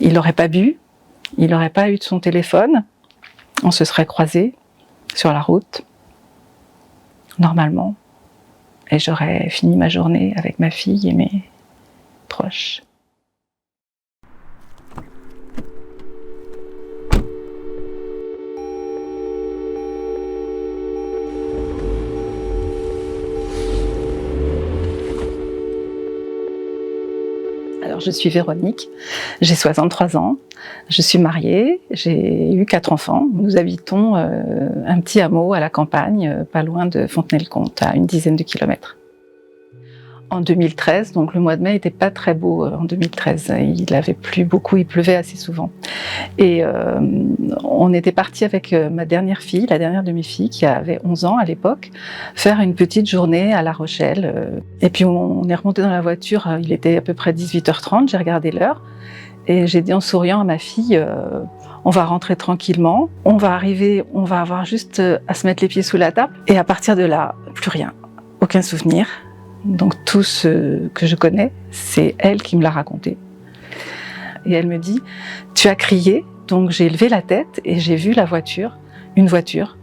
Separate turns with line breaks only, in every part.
Il n'aurait pas bu, il n'aurait pas eu de son téléphone, on se serait croisés sur la route, normalement, et j'aurais fini ma journée avec ma fille et mes proches. Alors, je suis Véronique, j'ai 63 ans, je suis mariée, j'ai eu 4 enfants. Nous habitons un petit hameau à la campagne, pas loin de Fontenay-le-Comte, à une dizaine de kilomètres. En 2013, donc le mois de mai n'était pas très beau en 2013, il avait plu beaucoup, il pleuvait assez souvent. Et on était partis avec ma dernière fille, la dernière de mes filles, qui avait 11 ans à l'époque, faire une petite journée à La Rochelle. Et puis on est remonté dans la voiture, il était à peu près 18h30, j'ai regardé l'heure, et j'ai dit en souriant à ma fille, on va rentrer tranquillement, on va arriver, on va avoir juste à se mettre les pieds sous la table, et à partir de là, plus rien, aucun souvenir. Donc tout ce que je connais, c'est elle qui me l'a raconté. Et elle me dit, tu as crié, donc j'ai levé la tête et j'ai vu une voiture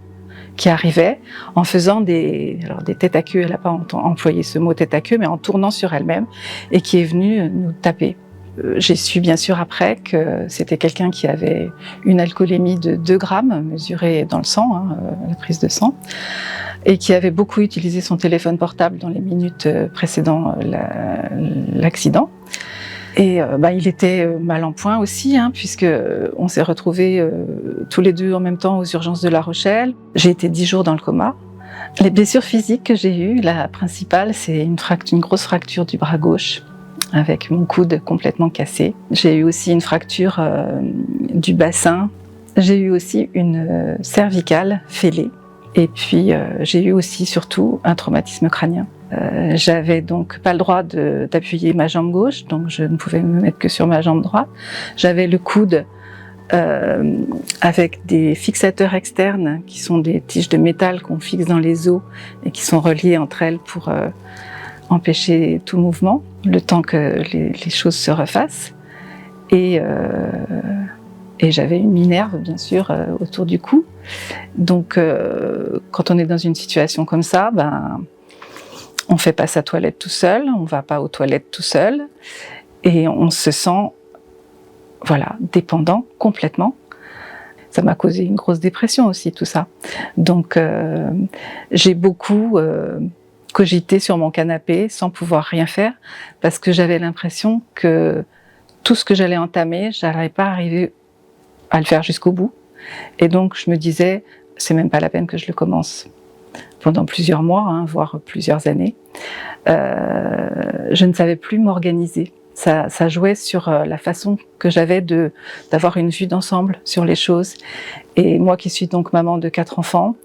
qui arrivait en faisant des têtes à queue, elle n'a pas employé ce mot tête à queue, mais en tournant sur elle-même et qui est venue nous taper. J'ai su bien sûr après que c'était quelqu'un qui avait une alcoolémie de 2 grammes mesurée dans le sang, la prise de sang, et qui avait beaucoup utilisé son téléphone portable dans les minutes précédant l'accident. Et il était mal en point aussi, puisque on s'est retrouvés tous les deux en même temps aux urgences de La Rochelle. J'ai été 10 jours dans le coma. Les blessures physiques que j'ai eues, la principale, c'est une grosse fracture du bras gauche, avec mon coude complètement cassé. J'ai eu aussi une fracture du bassin. J'ai eu aussi une cervicale fêlée. Et puis j'ai eu aussi surtout un traumatisme crânien. J'avais donc pas le droit d'appuyer ma jambe gauche, donc je ne pouvais me mettre que sur ma jambe droite. J'avais le coude avec des fixateurs externes qui sont des tiges de métal qu'on fixe dans les os et qui sont reliées entre elles pour empêcher tout mouvement, le temps que les choses se refassent. Et j'avais une minerve, bien sûr, autour du cou. Donc, quand on est dans une situation comme ça, on fait pas sa toilette tout seul, on va pas aux toilettes tout seul, et on se sent, dépendant complètement. Ça m'a causé une grosse dépression aussi, tout ça. Donc, j'ai beaucoup cogité sur mon canapé sans pouvoir rien faire, parce que j'avais l'impression que tout ce que j'allais entamer, j'allais pas arriver à le faire jusqu'au bout. Et donc, je me disais, c'est même pas la peine que je le commence. Pendant plusieurs mois, voire plusieurs années, je ne savais plus m'organiser. Ça jouait sur la façon que j'avais d'avoir une vue d'ensemble sur les choses. Et moi qui suis donc maman de 4 enfants,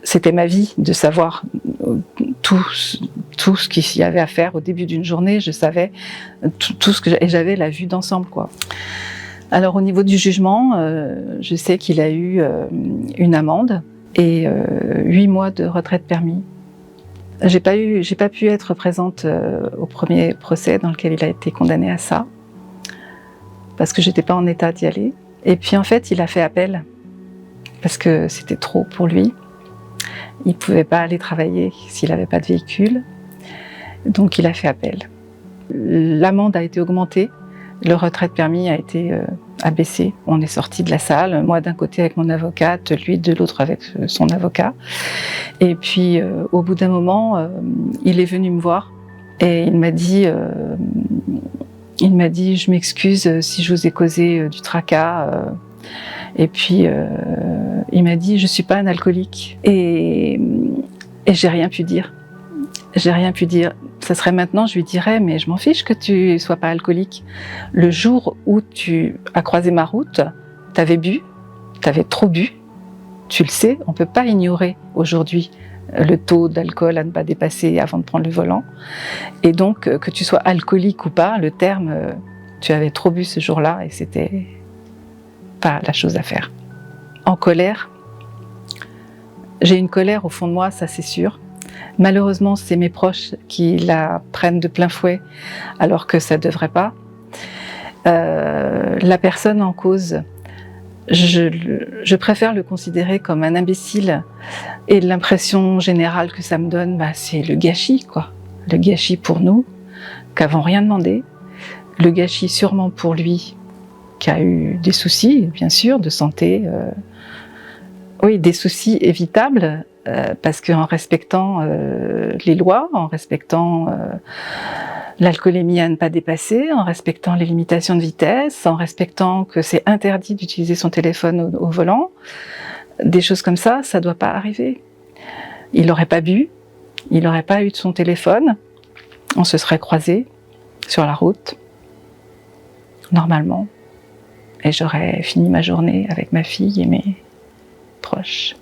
c'était ma vie de savoir tout ce qu'il y avait à faire au début d'une journée. Je savais tout ce que et j'avais la vue d'ensemble, quoi. Alors au niveau du jugement, je sais qu'il a eu une amende et 8 mois de retraite permis. J'ai pas pu être présente au premier procès dans lequel il a été condamné à ça, parce que j'étais pas en état d'y aller. Et puis en fait, il a fait appel, parce que c'était trop pour lui. Il pouvait pas aller travailler s'il avait pas de véhicule, donc il a fait appel. L'amende a été augmentée. Le retrait de permis a été abaissé. On est sorti de la salle, moi d'un côté avec mon avocate, lui de l'autre avec son avocat. Et puis au bout d'un moment, il est venu me voir et il m'a dit je m'excuse si je vous ai causé du tracas. Et puis il m'a dit je suis pas un alcoolique et j'ai rien pu dire. J'ai rien pu dire. Ça serait maintenant, je lui dirais, mais je m'en fiche que tu sois pas alcoolique. Le jour où tu as croisé ma route, t'avais bu, t'avais trop bu. Tu le sais, on peut pas ignorer aujourd'hui le taux d'alcool à ne pas dépasser avant de prendre le volant. Et donc, que tu sois alcoolique ou pas, le terme, tu avais trop bu ce jour-là et c'était pas la chose à faire. En colère, j'ai une colère au fond de moi, ça c'est sûr. Malheureusement, c'est mes proches qui la prennent de plein fouet, alors que ça ne devrait pas. la personne en cause, je préfère le considérer comme un imbécile, et l'impression générale que ça me donne, c'est le gâchis, quoi. Le gâchis pour nous, qui n'avons rien demandé, le gâchis sûrement pour lui, qui a eu des soucis, bien sûr, de santé, oui, des soucis évitables, parce qu'en respectant les lois, en respectant l'alcoolémie à ne pas dépasser, en respectant les limitations de vitesse, en respectant que c'est interdit d'utiliser son téléphone au volant, des choses comme ça ne doit pas arriver. Il n'aurait pas bu, il n'aurait pas eu de son téléphone, on se serait croisés sur la route, normalement, et j'aurais fini ma journée avec ma fille et mes proches.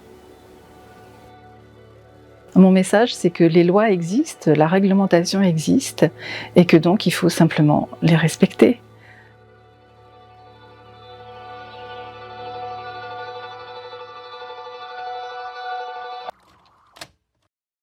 Mon message, c'est que les lois existent, la réglementation existe, et que donc il faut simplement les respecter.